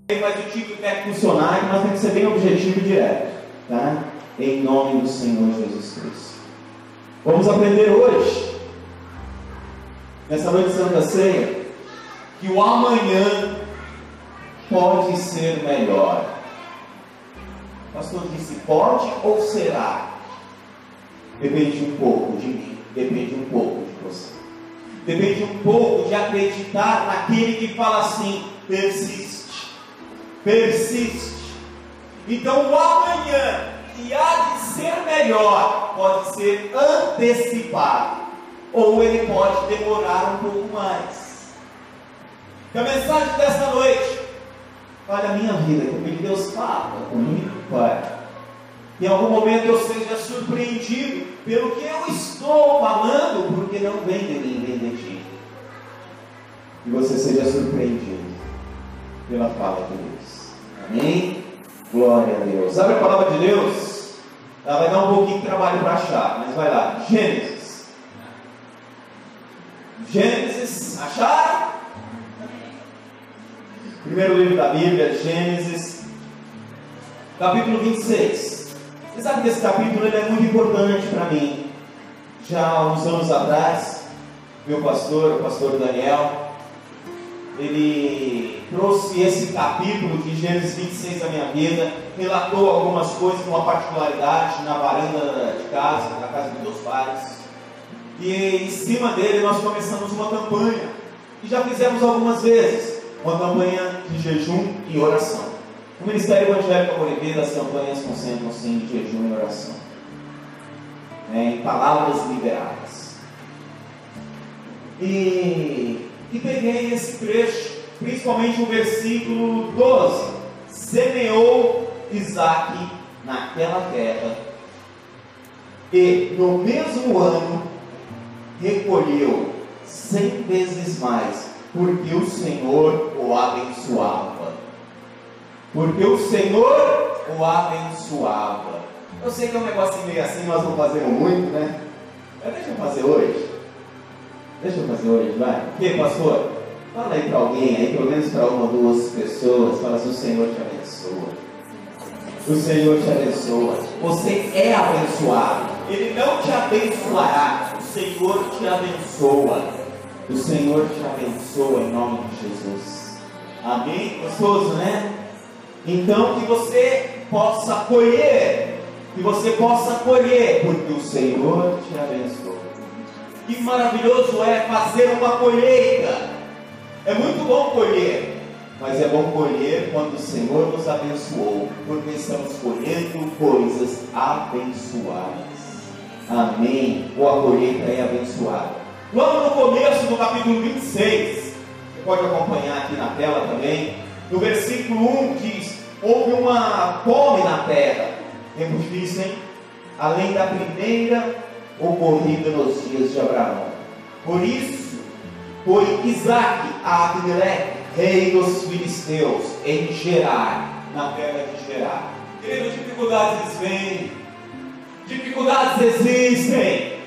Mas o título tem que funcionar, mas tem que ser bem objetivo e direto, tá? Em nome do Senhor Jesus Cristo. Vamos aprender hoje, nessa noite de Santa Ceia, que o amanhã pode ser melhor. O pastor disse: pode ou será? Depende um pouco de mim, depende um pouco de você. Depende um pouco de acreditar naquele que fala assim: persiste, persiste. Então o amanhã, que há de ser melhor, pode ser antecipado, ou ele pode demorar um pouco mais. Que a mensagem desta noite: olha a minha vida, que Deus fala comigo, Pai. Em algum momento eu seja surpreendido pelo que eu estou falando, porque não vem de mim, vem de ti. E você seja surpreendido pela fala de Deus. Amém? Glória a Deus. Abre a palavra de Deus. Ela vai dar um pouquinho de trabalho para achar, mas vai lá. Gênesis. Gênesis, acharam? Primeiro livro da Bíblia, Gênesis, capítulo 26. Você sabe que esse capítulo ele é muito importante para mim. Já há uns anos atrás, meu pastor, o pastor Daniel, ele trouxe esse capítulo de Gênesis 26 à minha vida, relatou algumas coisas, uma particularidade na varanda de casa, na casa dos meus pais. E em cima dele nós começamos uma campanha, que já fizemos algumas vezes, uma campanha de jejum e oração. O Ministério Evangélico Amor e Vida, as campanhas concentram-se em jejum e oração, em palavras liberadas. E peguei esse trecho, principalmente o versículo 12: semeou Isaque naquela terra, e no mesmo ano recolheu 100 vezes mais, porque o Senhor o abençoava. Porque o Senhor o abençoava. Eu sei que é um negocinho meio assim, nós não fazemos muito, né? Mas deixa eu fazer hoje. Deixa eu fazer hoje, vai. O que, pastor? Fala aí para alguém, aí, pelo menos para uma ou duas pessoas. Fala assim: o Senhor te abençoa. O Senhor te abençoa. Você é abençoado. Ele não te abençoará. O Senhor te abençoa. O Senhor te abençoa em nome de Jesus. Amém? Gostoso, né? Então que você possa colher, porque o Senhor te abençoa. Que maravilhoso é fazer uma colheita. É muito bom colher, mas é bom colher quando o Senhor nos abençoou, porque estamos colhendo coisas abençoadas. Amém? Ou a colheita é abençoada. Logo no começo do capítulo 26, você pode acompanhar aqui na tela também, no versículo 1 diz: houve uma fome na terra. Tempo difícil, hein? Além da primeira ocorrida nos dias de Abraão. Por isso, foi Isaque a Abimeleque, rei dos filisteus, em Gerar, na terra de Gerar. Querido, dificuldades vêm, dificuldades existem,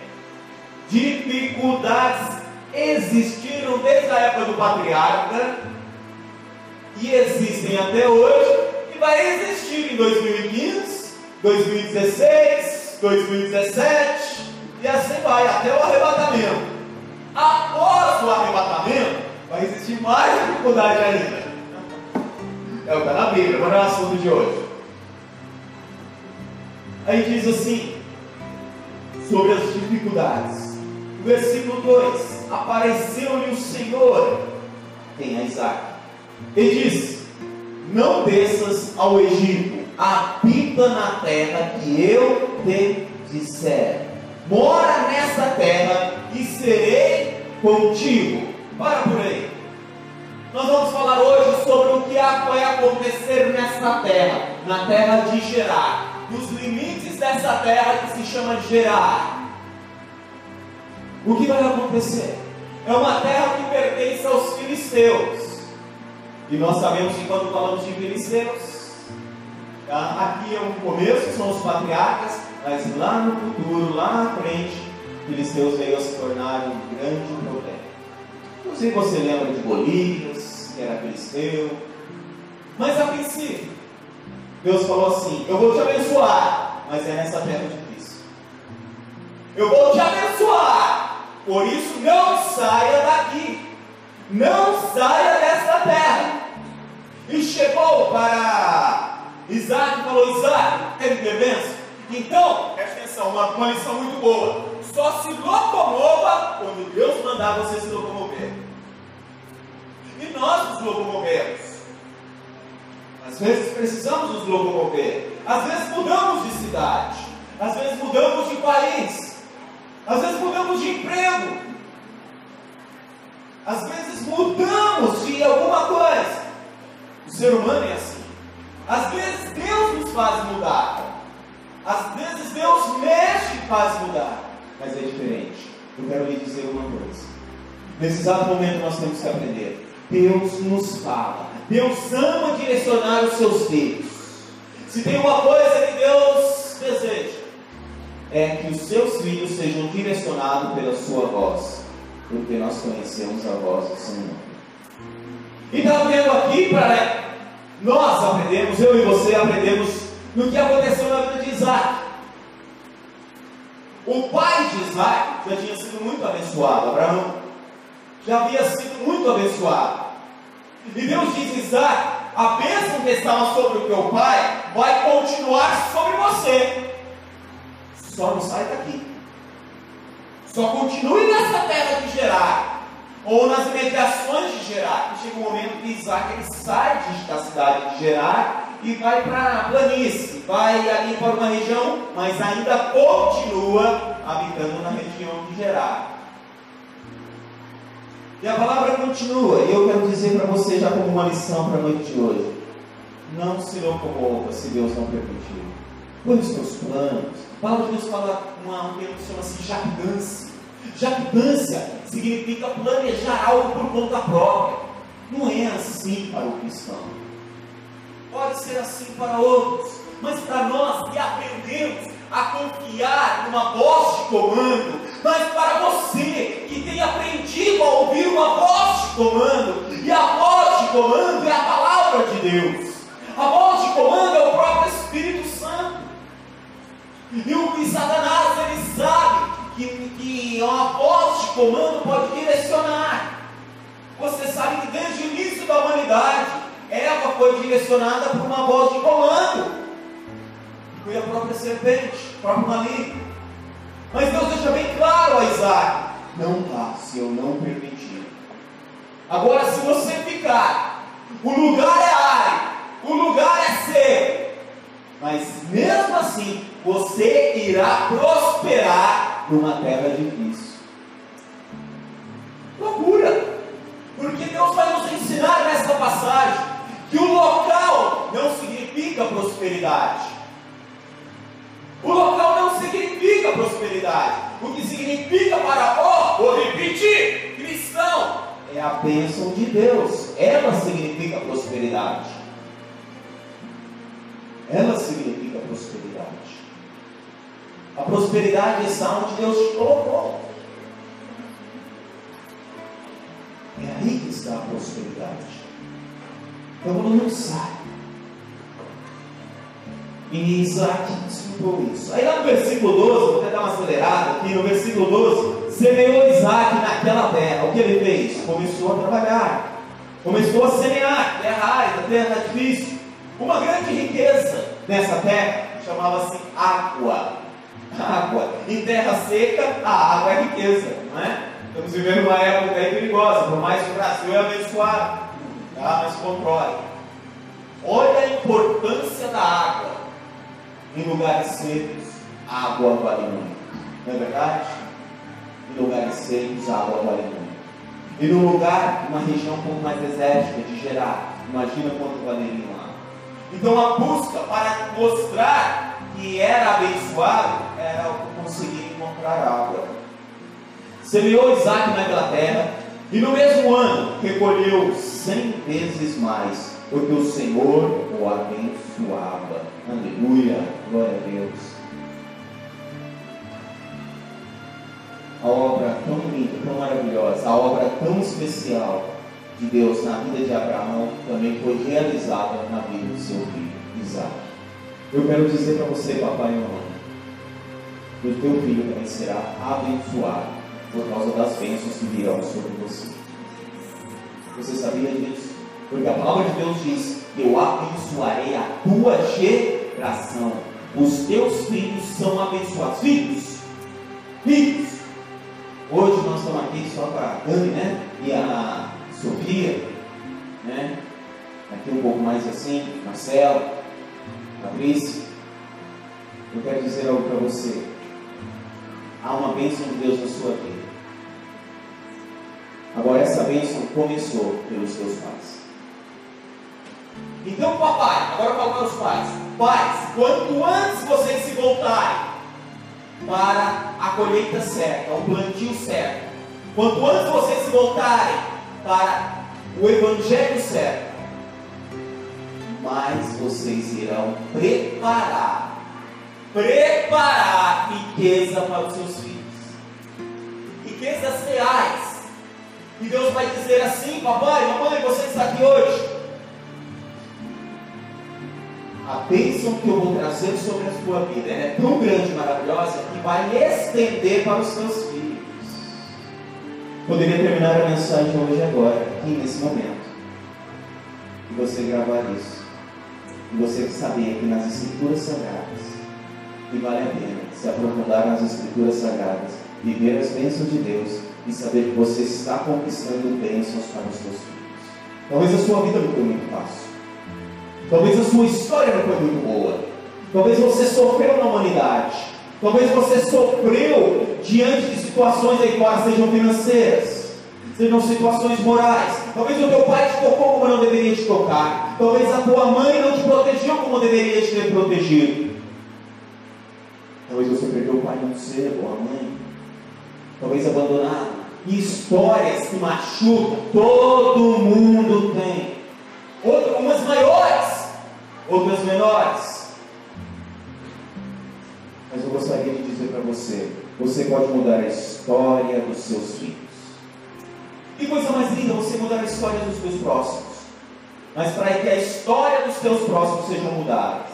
dificuldades existiram desde a época do patriarca, e existem até hoje, e vai existir em 2015, 2016, 2017, e assim vai, até o arrebatamento. Após o arrebatamento, vai existir mais dificuldade ainda. É o que está na Bíblia, agora é o assunto de hoje. Aí diz assim, sobre as dificuldades. No versículo 2: apareceu-lhe o Senhor, quem é Isaque, e disse: não desças ao Egito, habita na terra que eu te disser, mora nessa terra e serei contigo. Para por aí. Nós vamos falar hoje sobre o que vai acontecer nessa terra, na terra de Gerar, nos limites dessa terra que se chama Gerar. O que vai acontecer? É uma terra que pertence aos filisteus. E nós sabemos que quando falamos de filisteus, aqui é um começo, são os patriarcas, mas lá no futuro, lá na frente, filisteus veio a se tornar um grande problema. Não sei se você lembra de Golias, que era filisteu, Mas a princípio, Deus falou assim: eu vou te abençoar, mas é nessa terra difícil. Eu vou te abençoar, por isso não saia daqui, não saia desta terra. E chegou para Isaac e falou: Isaac, quer viver bênção? Então, presta atenção, uma lição muito boa. Só se locomova quando Deus mandar você se locomover. E nós nos locomovemos. Às vezes precisamos nos locomover. Às vezes mudamos de cidade. Às vezes mudamos de país. Às vezes mudamos de emprego. Às vezes mudamos de alguma coisa. O ser humano é assim. Às vezes Deus nos faz mudar. Às vezes Deus mexe e faz mudar. Mas é diferente. Eu quero lhe dizer uma coisa. Nesse exato momento nós temos que aprender. Deus nos fala. Deus ama direcionar os seus filhos. Se tem uma coisa que Deus deseja, é que os seus filhos sejam direcionados pela sua voz, porque nós conhecemos a voz do Senhor. Então, vendo aqui, nós aprendemos, eu e você aprendemos no que aconteceu na vida de Isaac. O pai de Isaac já tinha sido muito abençoado, Abraão já havia sido muito abençoado. E Deus diz: Isaac, a bênção que estava sobre o teu pai vai continuar sobre você. Só não sai daqui. Só continue nessa terra de Gerar, ou nas imediações de Gerar. E chega um momento que Isaac ele sai da cidade de Gerar e vai para a planície, vai ali para uma região, mas ainda continua habitando na região de Gerar. E a palavra continua, e eu quero dizer para você, já como uma lição para a noite de hoje: não se locomova se Deus não permitir. Põe os seus planos. A palavra de Deus fala um termo que chama-se jactância. Jactância significa planejar algo por conta própria. Não é assim para o cristão. Pode ser assim para outros, mas para nós que aprendemos a confiar numa voz de comando, mas para você que tem aprendido a ouvir uma voz de comando, e a voz de comando é a palavra de Deus, a voz de comando é o próprio Espírito Santo. E o Satanás ele sabe que uma voz de comando pode direcionar. Você sabe que desde o início da humanidade, Eva foi direcionada por uma voz de comando. Foi a própria serpente, o próprio maligno. Mas Deus deixa bem claro a Isaac: não dá se eu não permitir. Agora, se você ficar, o lugar é árido, o lugar é seco, mas mesmo assim, você irá prosperar numa terra difícil. Loucura! Porque Deus vai nos ensinar nessa passagem que o local não significa prosperidade. O local não significa prosperidade. O que significa para vou repetir, cristão, é a bênção de Deus. Ela significa prosperidade. Ela significa prosperidade. A prosperidade está onde Deus te colocou. É aí que está a prosperidade. Então não sai. E Isaac escutou isso. Aí lá no versículo 12, vou até dar uma acelerada aqui, no versículo 12, semeou Isaac naquela terra. O que ele fez? Começou a trabalhar, começou a semear, terra árida, terra difícil. Uma grande riqueza nessa terra chamava-se água. Água. Em terra seca, a água é riqueza, não é? Estamos vivendo uma época aí perigosa, por mais que o Brasil é abençoado, tá? Mas controle. Olha a importância da água. Em lugares secos, água vale muito. Não é verdade? Em lugares secos, água vale muito. E no lugar, uma região um pouco mais desértica, de Gerar, imagina quanto valeria lá. Então a busca para mostrar que era abençoado era conseguir encontrar água. Semeou Isaac naquela terra, e no mesmo ano recolheu 100 vezes mais, porque o Senhor o abençoava. Aleluia, glória a Deus. A obra tão linda, tão maravilhosa, a obra tão especial, de Deus na vida de Abraão também foi realizada na vida do seu filho, Isaac. Eu quero dizer para você, papai e mamãe, que o teu filho também será abençoado por causa das bênçãos que virão sobre você. Você sabia disso? Porque a palavra de Deus diz que eu abençoarei a tua geração. Os teus filhos são abençoados. Filhos! Hoje nós estamos aqui só para a Dani, né? E a Sofia, né? Aqui um pouco mais assim, Marcelo, Fabrício. Eu quero dizer algo para você. Há uma bênção de Deus na sua vida. Agora essa bênção começou pelos teus pais. Então, papai, agora para os pais. Pais, quanto antes vocês se voltarem para a colheita certa, o plantio certo, quanto antes vocês se voltarem para o evangelho certo, mais vocês irão preparar riqueza para os seus filhos, riquezas reais. E Deus vai dizer assim: papai, mamãe, você está aqui hoje, a bênção que eu vou trazer sobre a sua vida é tão grande e maravilhosa que vai estender para os seus filhos. Poderia terminar a mensagem hoje agora, aqui nesse momento, e você gravar isso, e você saber que nas Escrituras Sagradas, que vale a pena se aprofundar nas Escrituras Sagradas, viver as bênçãos de Deus e saber que você está conquistando bênçãos para os seus filhos. Talvez a sua vida não foi muito fácil. Talvez a sua história não foi muito boa. Talvez você sofreu na humanidade. Talvez você sofreu diante de situações aí fora, sejam financeiras, sejam situações morais. Talvez o teu pai te tocou como não deveria te tocar. Talvez a tua mãe não te protegeu como deveria te ter protegido. Talvez você perdeu o pai muito cedo, ou a mãe. Talvez abandonado. Histórias que machucam. Todo mundo tem. Umas maiores, outras menores. Mas eu gostaria de dizer para você: você pode mudar a história dos seus filhos. Que coisa mais linda você mudar a história dos teus próximos. Mas para que a história dos teus próximos seja mudada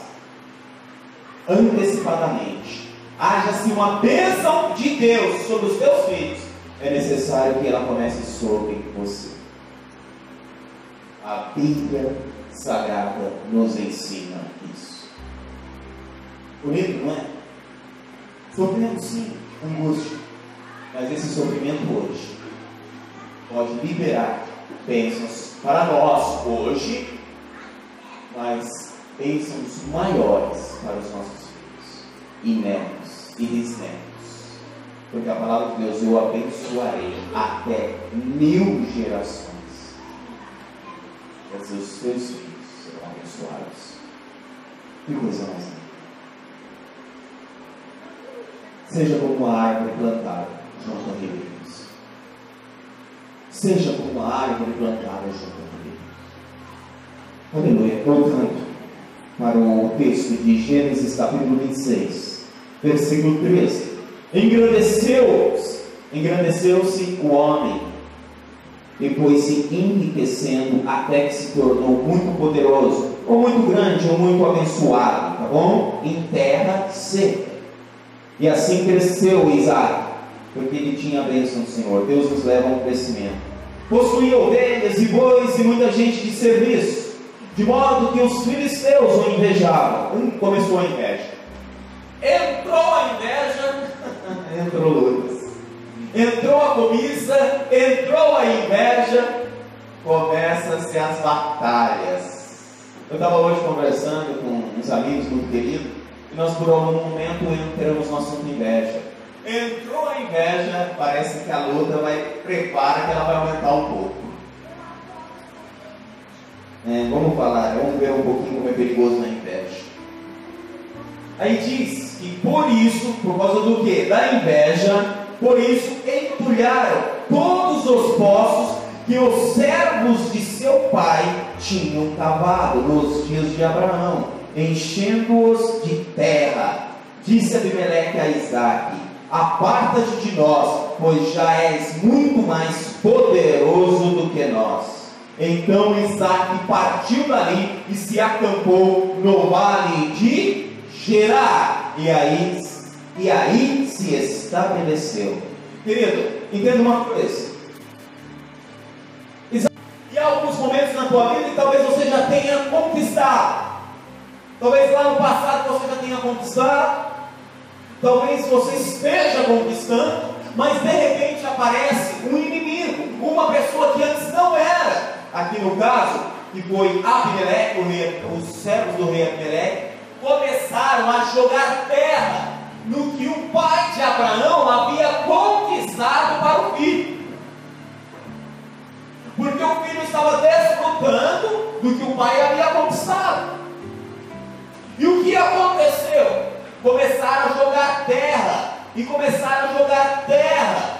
antecipadamente, haja-se uma bênção de Deus sobre os teus filhos, é necessário que ela comece sobre você. A Bíblia Sagrada nos ensina isso. Bonito, não é? Sofrimento sim, angústia. Mas esse sofrimento hoje pode liberar bênçãos para nós hoje, mas bênçãos maiores para os nossos filhos, e netos e bisnetos. Porque a palavra de Deus: eu abençoarei até 1000 gerações. Quer dizer, os teus filhos serão abençoados. Que coisa mais linda. Seja como uma árvore plantada junto a ribeiros. Seja como uma árvore plantada junto a ribeiros. Aleluia. Voltando para o texto de Gênesis capítulo 26, versículo 13. Engrandeceu-se o homem, depois se enriquecendo até que se tornou muito poderoso, ou muito grande, ou muito abençoado, tá bom? Em terra seca. E assim cresceu Isaac, porque ele tinha a bênção do Senhor. Deus nos leva a um crescimento. Possuía ovelhas e bois e muita gente de serviço, de modo que os filisteus o invejavam. Começou a inveja. Entrou a inveja, entrou Lucas. Entrou a cobiça, entrou a inveja, começam-se as batalhas. Eu estava hoje conversando com uns amigos muito queridos, e nós por algum momento entramos no assunto inveja. Entrou a inveja, parece que a luta prepara que ela vai aumentar um pouco. Vamos ver um pouquinho como é perigoso na inveja. Aí diz que por isso, por causa do quê? Da inveja, por isso entulharam todos os poços que os servos de seu pai tinham cavado nos dias de Abraão, enchendo-os de terra. Disse Abimeleque a Isaque: aparta-te de nós, pois já és muito mais poderoso do que nós. Então Isaac partiu dali e se acampou no vale de Gerar. E aí se estabeleceu. Querido, entenda uma coisa. E há alguns momentos na tua vida que talvez você já tenha conquistado. Talvez lá no passado você já tenha conquistado. Talvez você esteja conquistando, mas de repente aparece um inimigo, uma pessoa que antes não era. Aqui no caso, que foi Abimeleque, os servos do rei Abimeleque, começaram a jogar terra no que o pai de Abraão havia conquistado para o filho. Porque o filho estava desfrutando do que o pai havia conquistado. E o que aconteceu? Começaram a jogar terra, e começaram a jogar terra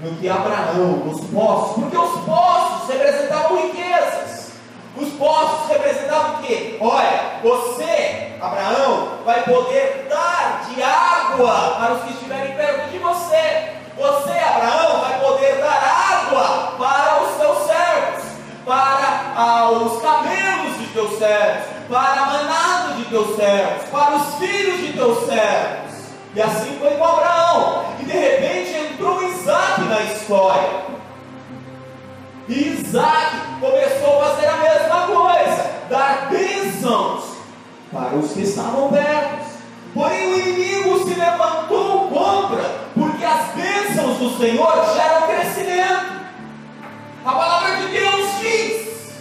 no que Abraão, nos poços, porque os poços representavam riquezas. Os poços representavam o quê? Olha, você, Abraão, vai poder dar de água para os que estiverem perto de você. Você, Abraão, vai poder dar água para os teus servos, para os camelos de teus servos, para a manada de teus servos, para os filhos de teus servos. E assim foi com Abraão. E de repente entrou Isaac na história. E Isaac começou a fazer a mesma coisa, dar bênçãos para os que estavam perto. Porém o inimigo se levantou contra, porque as bênçãos do Senhor geram crescimento. A palavra de Deus diz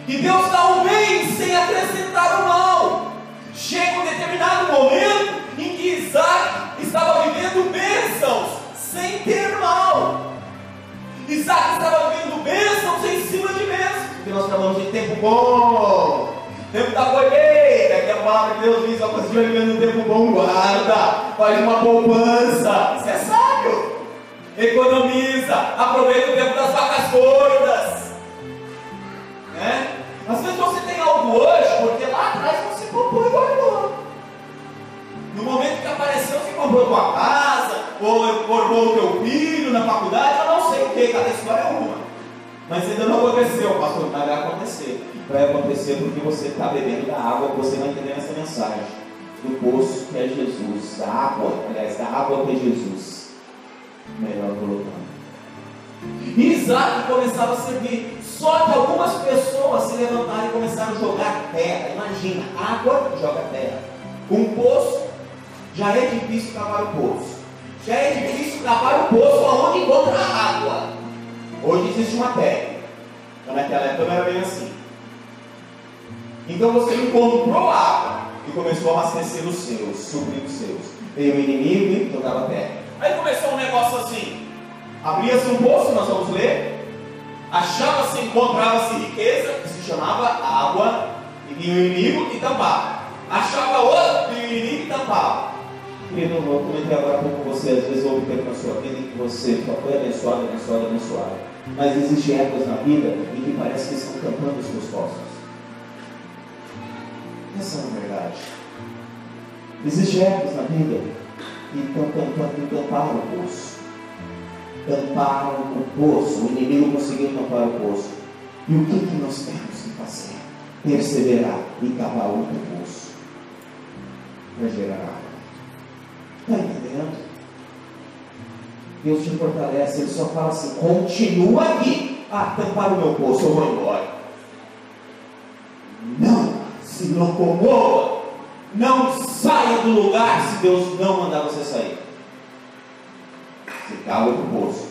que Deus dá o bem sem acrescentar o mal. Chega um determinado momento em que Isaac estava vivendo bênçãos sem ter mal. Isaac estava vivendo bênçãos em cima de bênçãos. Porque nós falamos de tempo bom, tempo da colheita, que a palavra de Deus diz: ó, você estiver vivendo um tempo bom, guarda, faz uma poupança. Isso é sábio. Economiza, aproveita o tempo das vacas gordas, né? Às vezes você tem algo hoje, porque lá atrás você comprou e guardou. No momento que apareceu, você comprou tua casa, ou formou o teu filho na faculdade, eu não sei o que, cada história é uma. Mas ainda não aconteceu, pastor, mas vai acontecer. Vai acontecer porque você está bebendo da água, que você vai entender essa mensagem. Do poço que é Jesus, da água, aliás, da água que é Jesus. Melhor colocando. Isaac começava a servir. Só que algumas pessoas se levantaram e começaram a jogar terra. Imagina, água joga terra. Um poço, já é difícil cavar o poço. Já é difícil cavar o poço onde encontra a água. Hoje existe uma técnica. Então naquela época não era bem assim. Então você encontrou água e começou a abastecer os seus, suprir os seus. Veio o inimigo e jogava terra. Aí começou um negócio assim. Abria-se um poço, nós vamos ler. Achava-se, encontrava-se riqueza, que se chamava água, e vinha o inimigo e tampava. Achava outro, vinha o inimigo e tampava. Querido, eu comentei agora com você, às vezes houve tempo na sua vida em que você só foi abençoado, abençoado, abençoado. Mas existem épocas na vida em que parece que estão tampando os seus poços. Essa é a verdade. Existem épocas na vida que estão tentando tampar o poço. Tamparam o poço, o inimigo conseguiu tampar o poço. E o que nós temos que fazer? Perseverar e cavar outro poço para gerar água. Está entendendo? Deus te fortalece, Ele só fala assim: continua aqui. Tampar o meu poço, eu vou embora. Não se locomova, não saia do lugar se Deus não mandar você sair. Se cava outro poço.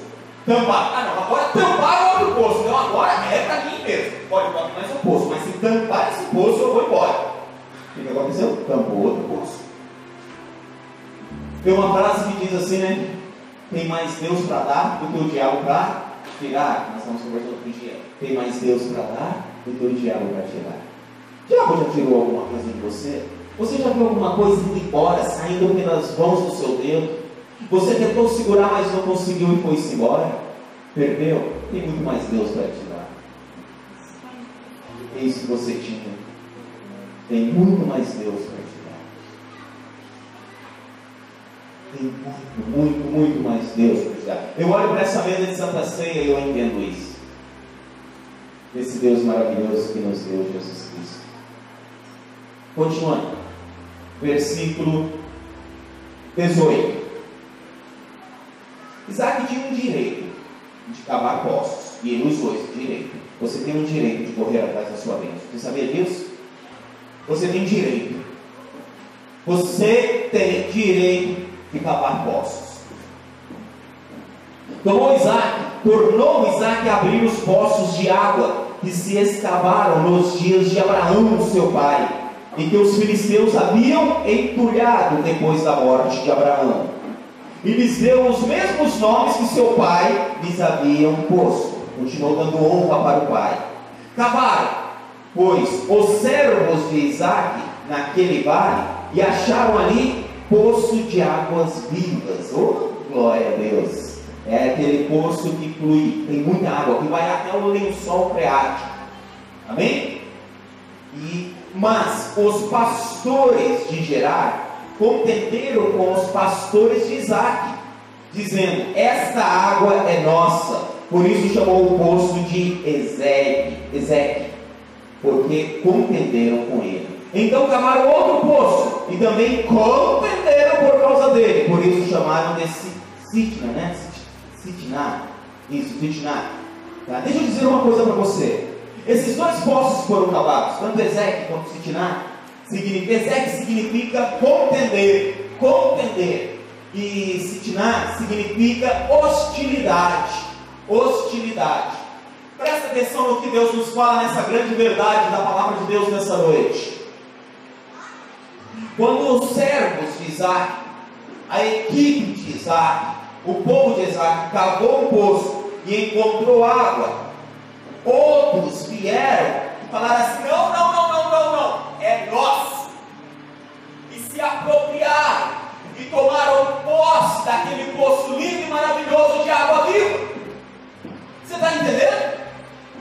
Tampar. Não, agora tampar outro poço. Então agora é para mim mesmo. Pode botar mais um poço, mas se tampar esse poço, eu vou embora. O que aconteceu? Tampou outro poço. Tem uma frase que diz assim, né? Tem mais Deus para dar do que o diabo para tirar. Nós estamos conversando outro dia. Tem mais Deus para dar do que o diabo para tirar. O diabo já tirou alguma coisa de você? Você já viu alguma coisa indo embora, saindo pelas mãos do seu dedo? Você tentou segurar, mas não conseguiu e foi-se embora? Perdeu? Tem muito mais Deus para te dar. É isso que você tinha. Tem muito mais Deus para te dar. Tem muito mais Deus para te dar. Eu olho para essa mesa de Santa Ceia e eu entendo isso. desse Deus maravilhoso que nos deu Jesus Cristo. Continuando, versículo 18. Isaac tinha um direito de cavar poços, e ele usou esse direito. Você tem um direito de correr atrás da sua bênção. Você sabia disso? Você tem direito. Você tem direito de cavar poços. Tornou Isaac a abrir os poços de água que se escavaram nos dias de Abraão, seu pai, e que os filisteus haviam entulhado depois da morte de Abraão. E lhes deu os mesmos nomes que seu pai lhes haviam posto. Continuou dando honra para o pai. Cavaram, pois, os servos de Isaac naquele vale, e acharam ali poço de águas vivas. Oh, glória a Deus! É aquele poço que flui, tem muita água, que vai até o lençol freático. Amém? Mas os pastores de Gerar contenderam com os pastores de Isaac, dizendo: esta água é nossa. Por isso chamou o poço de Ezeque, porque contenderam com ele. Então cavaram outro poço, e também contenderam por causa dele. Por isso chamaram de Sitna, né? Sitna. Tá? Deixa eu dizer uma coisa para você. Esses dois poços foram cavados, tanto Ezeque quanto Sitna. Ezeque significa contender. E Sitna significa hostilidade. Presta atenção no que Deus nos fala nessa grande verdade da palavra de Deus nessa noite. Quando os servos de Isaac, a equipe de Isaac, o povo de Isaac cavou um poço e encontrou água, outros vieram e falaram assim: não, é nosso. E se apropriaram e tomaram posse daquele poço lindo e maravilhoso de água viva. Você está entendendo?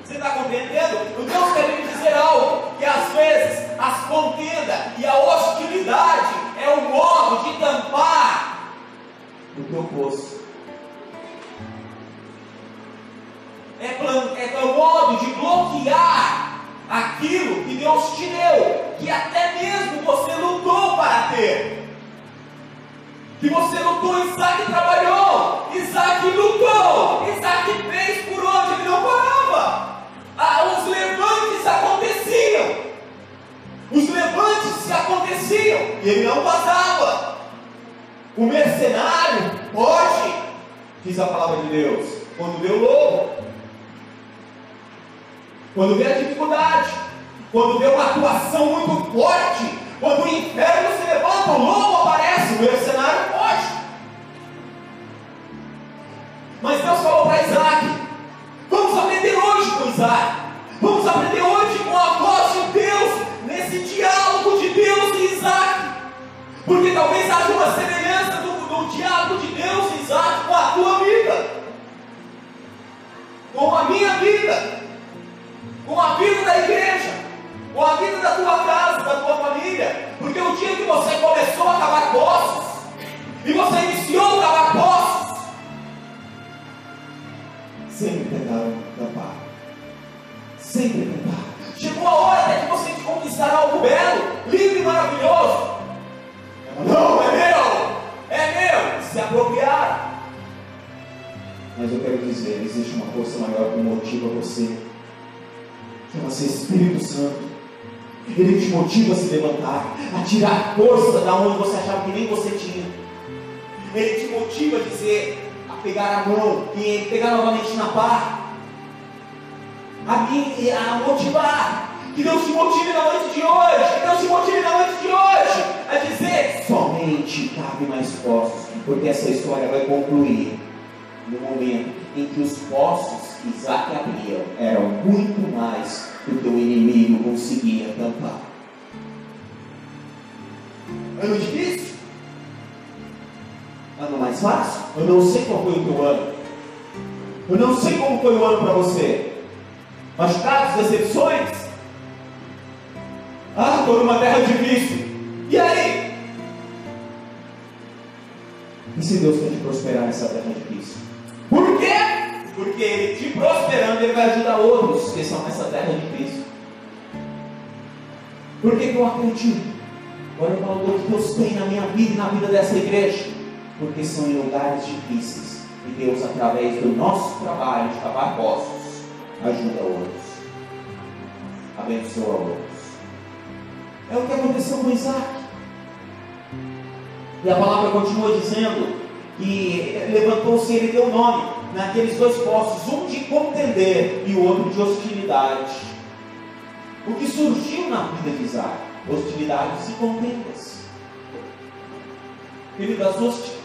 Você está compreendendo? O Deus quer me dizer algo, que às vezes as contendas e a hostilidade é o modo de tampar o teu poço. É o modo de bloquear aquilo que Deus te deu, que até mesmo você lutou para ter. Que você lutou, Isaac trabalhou, Isaac lutou, Isaac fez por onde ele não parava. Os levantes aconteciam, e ele não vazava. O mercenário pode, diz a palavra de Deus, quando vê o lobo, quando vê a dificuldade, quando vê uma atuação muito forte, quando o inferno se levanta, o lobo aparece, o mercenário pode. Mas Deus falou para Isaac: vamos aprender hoje com Isaac, vamos aprender hoje com a voz de Deus, nesse diálogo de Deus e Isaac, porque talvez haja uma semelhança do diálogo de Deus e Isaac com a tua vida, com a minha vida, com a vida da igreja, com a vida da tua casa, da tua família. Porque o dia que você começou a cavar poços, e você iniciou a cavar poços, sempre tentaram tampar, sempre tentaram. Chegou a hora até que você conquistar algo belo, lindo e maravilhoso. Não, é meu, se apropriaram. Mas eu quero dizer, existe uma força maior que motiva você, chama-se Espírito Santo. Ele te motiva a se levantar, a tirar força da onde você achava que nem você tinha. Ele te motiva a dizer, a pegar a mão e pegar novamente na pá, a motivar. Que Deus te motive na noite de hoje, a dizer: somente cabe mais poços, porque essa história vai concluir no momento em que os poços que Isaac abriu eram muito mais do que o inimigo conseguia tampar. Ano difícil? Ano mais fácil? Eu não sei qual foi o teu ano. Eu não sei como foi o ano para você. Machucados, decepções? Estou numa terra difícil. E aí? E se Deus quer te prosperar nessa terra difícil? Por quê? Porque ele te prosperando, ele vai ajudar outros que estão nessa terra de Cristo. Por que eu acredito? Agora eu falo do que Deus tem na minha vida e na vida dessa igreja. Porque são em lugares difíceis. E Deus, através do nosso trabalho de cavar poços, ajuda outros. Abençoa outros. É o que aconteceu com Isaac. E a palavra continua dizendo que levantou-se e ele deu nome naqueles dois poços, um de contender e o outro de hostilidade. O que surgiu na vida de Isaac? Hostilidades e contendas. Querido, as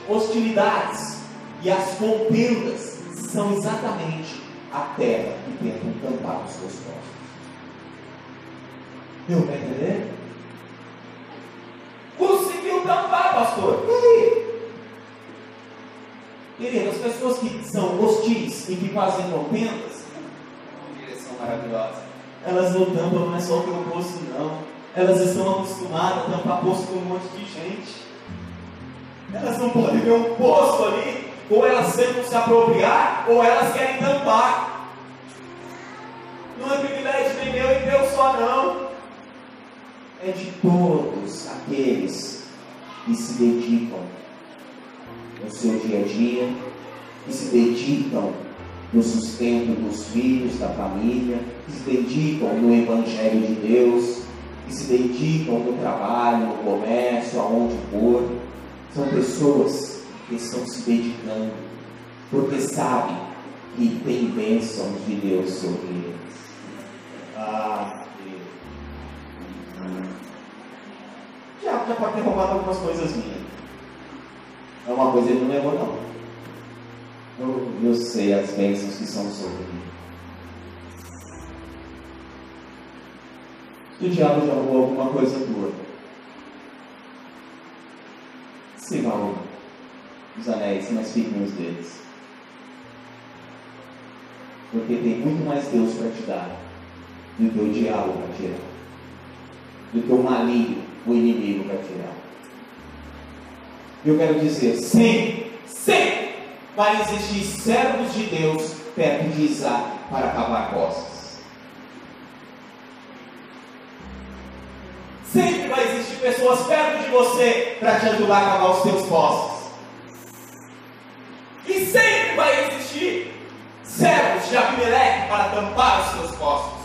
hostilidades e as contendas são exatamente a terra que tentam tampar os seus poços. Deu para entender? Conseguiu tampar, pastor. E aí? Querido, as pessoas que são hostis e que fazem contendas, uma direção maravilhosa, elas não tampam, não é só o teu poço, não. Elas estão acostumadas a tampar poço com um monte de gente. Elas não podem ver um poço ali, ou elas tentam se apropriar, ou elas querem tampar. Não é privilégio nem meu e teu só, não. É de todos aqueles que se dedicam no seu dia a dia, que se dedicam no sustento dos filhos, da família, que se dedicam no Evangelho de Deus, que se dedicam no trabalho, no comércio, aonde for. São pessoas que estão se dedicando, porque sabem que tem bênçãos de Deus sobre eles. Já pode ter roubado algumas coisas minhas. É uma coisa ele não levou, não. Eu sei as bênçãos que são sobre mim. Se o diabo já roubou alguma coisa tua, se vão os anéis, mas fiquem os dedos. Porque tem muito mais Deus para te dar do que o diabo para tirar, do que o maligno, o inimigo para tirar. Eu quero dizer, sempre vai existir servos de Deus perto de Isaac para cavar poços. Sempre vai existir pessoas perto de você para te ajudar a cavar os teus poços. E sempre vai existir servos de Abimeleque para tampar os teus poços.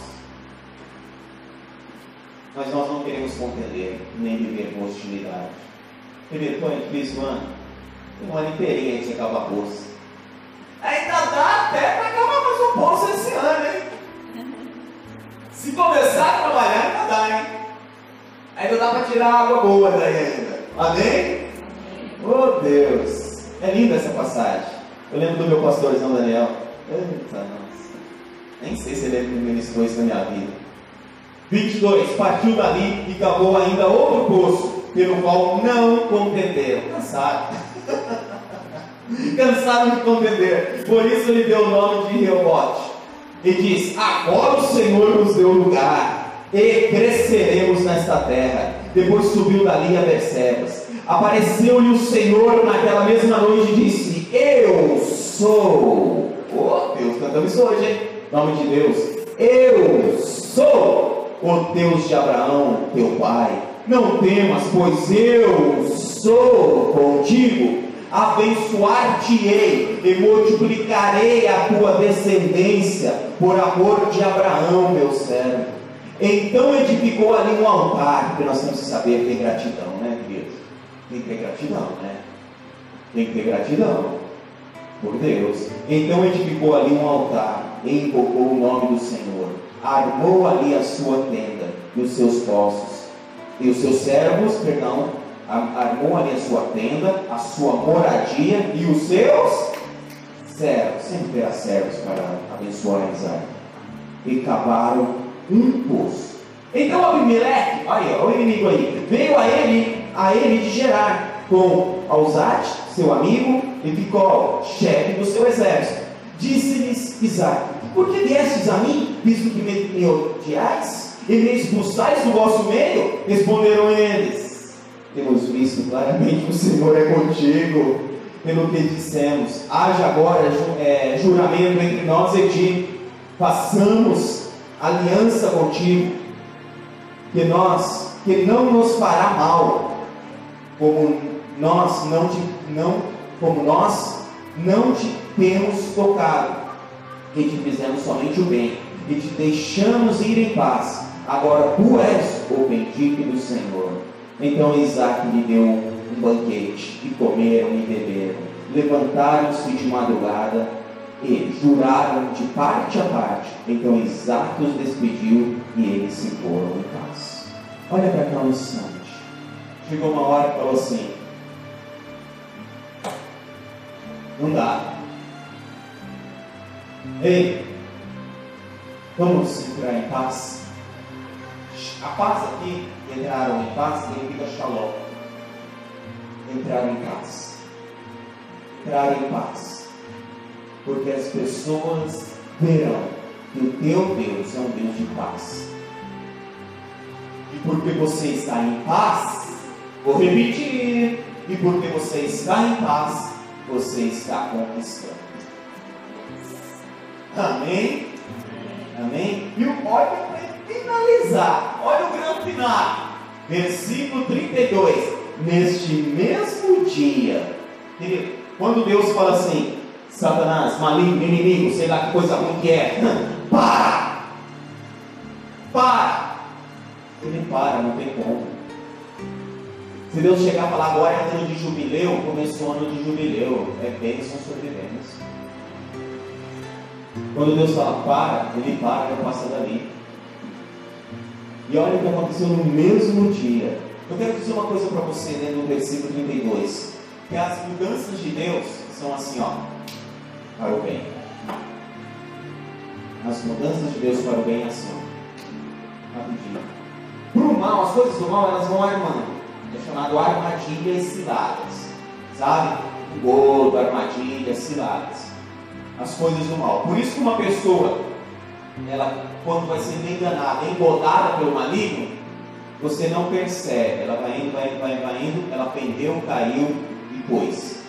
Mas nós não queremos contender, nem viver com hostilidade. Primeiro, foi difícil, mano. Tem um ano inteirinho aí de você cavar poço. Ainda dá até para cavar mais um poço esse ano, hein? Se começar a trabalhar, ainda dá, hein? Ainda dá para tirar água boa daí ainda. Amém? Oh Deus! É linda essa passagem. Eu lembro do meu pastorzão Daniel. Eita, nossa. Nem sei se ele ministrou isso na minha vida. 22. Partiu dali e cavou ainda outro poço, pelo qual não compreenderam. Cansado. Cansaram de compreender. Por isso ele deu o nome de Reobote. E diz: agora o Senhor nos deu lugar e cresceremos nesta terra. Depois subiu dali a Bersebas. Apareceu-lhe o Senhor naquela mesma noite e disse: eu sou. Oh Deus, cantamos isso hoje, hein? Nome de Deus. Eu sou o Deus de Abraão, teu pai. Não temas, pois eu sou contigo. Abençoar-te-ei e multiplicarei a tua descendência por amor de Abraão, meu servo. Então edificou ali um altar, porque nós temos que saber ter gratidão, né, queridos? Tem que ter gratidão, né? Tem que ter gratidão por Deus. Então edificou ali um altar e invocou o nome do Senhor. Armou ali a sua tenda e os seus poços. E os seus servos, armou ali a sua tenda, a sua moradia e os seus servos. Sempre terá servos para abençoar Isaac. E cavaram um poço. Então Abimeleque, olha o inimigo aí, veio a ele de Gerar, com Alzate, seu amigo, e Ficol, chefe do seu exército. Disse-lhes Isaac: por que viestes a mim, visto que me odiais e me expulsais do vosso meio? Responderam eles: temos visto claramente que o Senhor é contigo, pelo que dissemos. Haja agora juramento entre nós e ti. Façamos aliança contigo, que não nos fará mal, como nós não te temos tocado, e te fizemos somente o bem, e te deixamos ir em paz. Agora tu és o bendito do Senhor. Então Isaac lhe deu um banquete, e comeram e beberam. Levantaram-se de madrugada e juraram de parte a parte. Então Isaac os despediu e eles se foram em paz. Olha para cá um instante. Chegou uma hora que falou assim: não dá. Ei, vamos entrar em paz. A paz aqui, entraram em paz, significa shalom. Entraram em paz. Entraram em paz. Porque as pessoas verão que o teu Deus é um Deus de paz. E porque você está em paz, vou repetir, e porque você está em paz, você está conquistando. Amém? Amém? E olha para finalizar, olha o grande final, versículo 32. Neste mesmo dia, quando Deus fala assim: Satanás, maligno, inimigo, sei lá que coisa ruim que é, para! Ele para, não tem como. Se Deus chegar a falar agora é ano de jubileu, começou o ano de jubileu, é bênção sobre bênção. Quando Deus fala para, ele para, não passa dali. E olha o que aconteceu no mesmo dia. Eu quero dizer uma coisa para você, dentro do versículo 32, que as mudanças de Deus são assim, ó, para o bem. As mudanças de Deus para o bem é assim, ó, rapidinho. Para o mal, as coisas do mal, elas vão armando. É chamado armadilhas ciladas, sabe? Gordo, armadilhas ciladas, as coisas do mal. Por isso que uma pessoa, ela, quando vai sendo enganada, embolada pelo maligno, você não percebe. Ela vai indo, ela pendeu, caiu e pôs.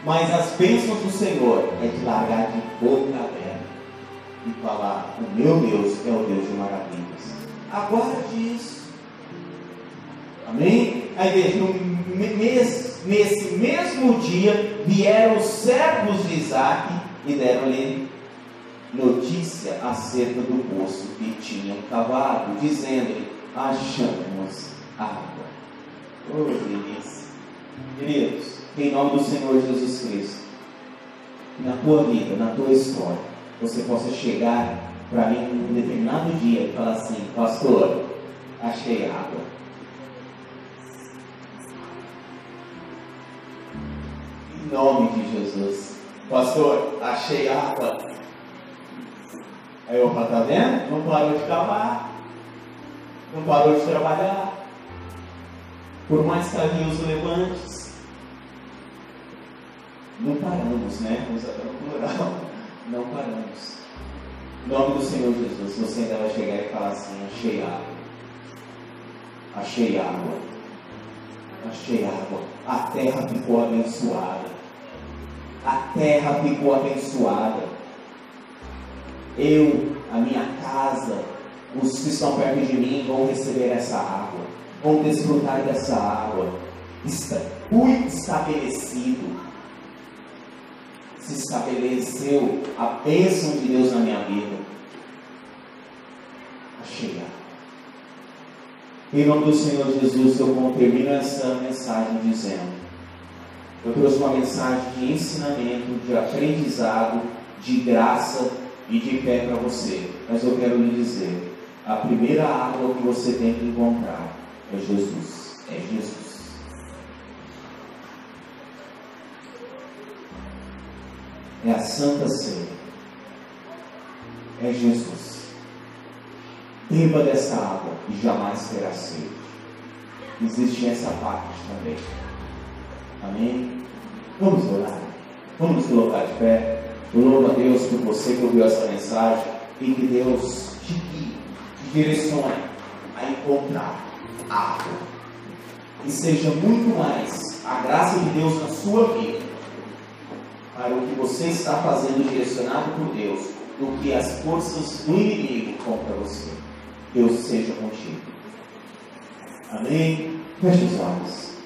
Mas as bênçãos do Senhor é de largar de boca aberta e falar: o meu Deus é o Deus de maravilhas. Aguarde isso. Amém? Aí veja, nesse mesmo dia vieram os servos de Isaac e deram-lhe notícia acerca do poço que tinham cavado, dizendo-lhe: achamos água. Oh, delícia! Queridos, em nome do Senhor Jesus Cristo, na tua vida, na tua história, você possa chegar para mim num determinado dia e falar assim: pastor, achei água. Em nome de Jesus. Pastor, achei água. Aí eu falo: tá vendo? Não parou de cavar, não parou de trabalhar, por mais carinhos levantes. Não paramos, né? Usando o plural. Não paramos. Em nome do Senhor Jesus, você ainda vai chegar e falar assim: achei água. Achei água. Achei água. A terra ficou abençoada. A terra ficou abençoada. Eu, a minha casa, os que estão perto de mim vão receber essa água, vão desfrutar dessa água. Fui estabelecido. Se estabeleceu a bênção de Deus na minha vida. Achei água. Em nome do Senhor Jesus, eu termino essa mensagem dizendo: eu trouxe uma mensagem de ensinamento, de aprendizado, de graça e de fé para você. Mas eu quero lhe dizer: a primeira água que você tem que encontrar é Jesus. É Jesus. É a Santa Ceia. É Jesus. Beba dessa água e jamais terá sede. Existe essa parte também. Amém? Vamos orar. Vamos nos colocar de pé. Eu louvo a Deus por você que ouviu essa mensagem e que Deus te guie, te direcione a encontrar água. E seja muito mais a graça de Deus na sua vida, para o que você está fazendo direcionado por Deus, do que as forças do inimigo contra você. Deus seja contigo. Amém? Feche os olhos.